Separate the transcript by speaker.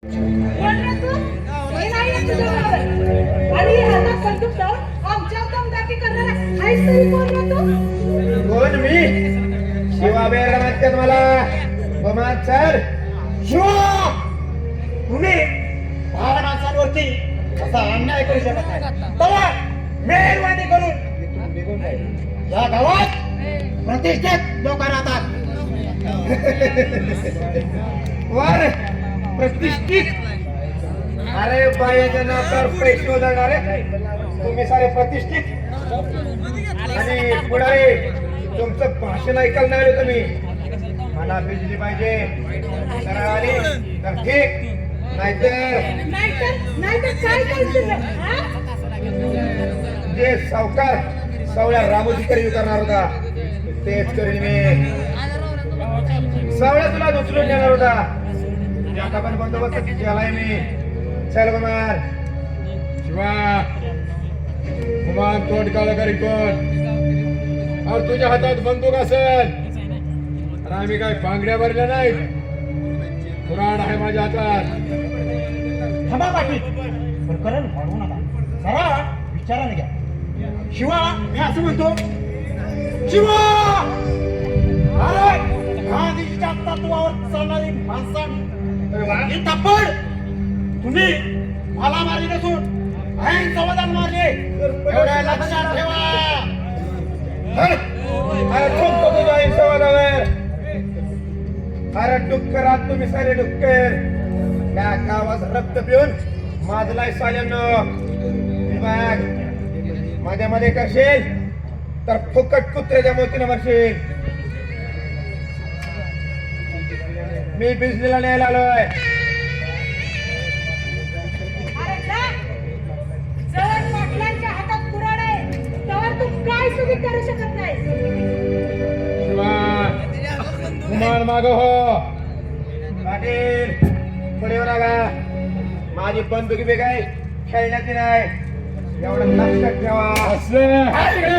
Speaker 1: कोण रे तू? मी नाही येत तुझ्याबरोबर. आणि हातात बंदूक लावून आमच्यावर दमदाटी करणारा आहेस तरी कोण रे तू?
Speaker 2: कोण मी? शिवाबेर म्हणतात मला. बमान सर शिवा, तुम्ही भाड माणसांवरती असा अन्याय करू शकत नाही. तेव्हा मेहरबानी करून निघून जाईल. या गावात प्रतिष्ठित लोक राहतात. वर प्रतिष्ठित. अरे बायाच्या नावावर पैसे उधळणारे तुम्ही सारे प्रतिष्ठित आणि पुढारी तुमचं भाषण ऐकायला नाही आलं तुम्ही. मला बिजली पाहिजे तर आली तर ठीक,
Speaker 1: नाहीतर काय करशील रे? हा?
Speaker 2: जे सावकार सावळ्या रामोजी खरेदी करणार होता तेच करीन मी. सावळ्या तुला उचलून नेणार होता त्याचा पण बंदोबस्त केलाय मी. चल कुमार.
Speaker 3: शिवा कुमार तोंड काळ करी कोण? अरे तुझ्या हातात बंदूक असेल आणि आम्ही काय बांगड्या भरल्या नाहीत. कुराड आहे माझ्या हातात.
Speaker 2: थांबा पाटील, प्रकरण वाढवू नका, जरा विचाराने घ्या. शिवा, मी असं म्हणतो, शिवा अरे गांधीजीच्या तत्वावर चालणारी माणसं ही तप्पड तुम्ही मला मारली नसून ऐन संवादात मारले एवढ्या लक्षात ठेवा. अरे ठोकतो तुझ्या ऐन संवादावर. अरे डुक्करात तुम्ही सारे डुक्कर त्या गावाचं रक्त पिऊन माझलाय साल्यांनो. मध्ये मध्ये करशील तर फुकट कुत्र्याच्या मोतीने मरशील. मी बिजलीला न्यायला आलोय.
Speaker 1: अरे जा. जवळ पाटलांच्या हातात कुऱ्हाड आहे तेव्हा तू काय सुद्धा करू शकत नाही.
Speaker 3: शिवा कुमार माग हो.
Speaker 2: पाटील पुढे लागा. माझी बंदुकी बी काय खेळण्याची नाही एवढं लक्षात ठेवा.
Speaker 3: असं
Speaker 2: अरे!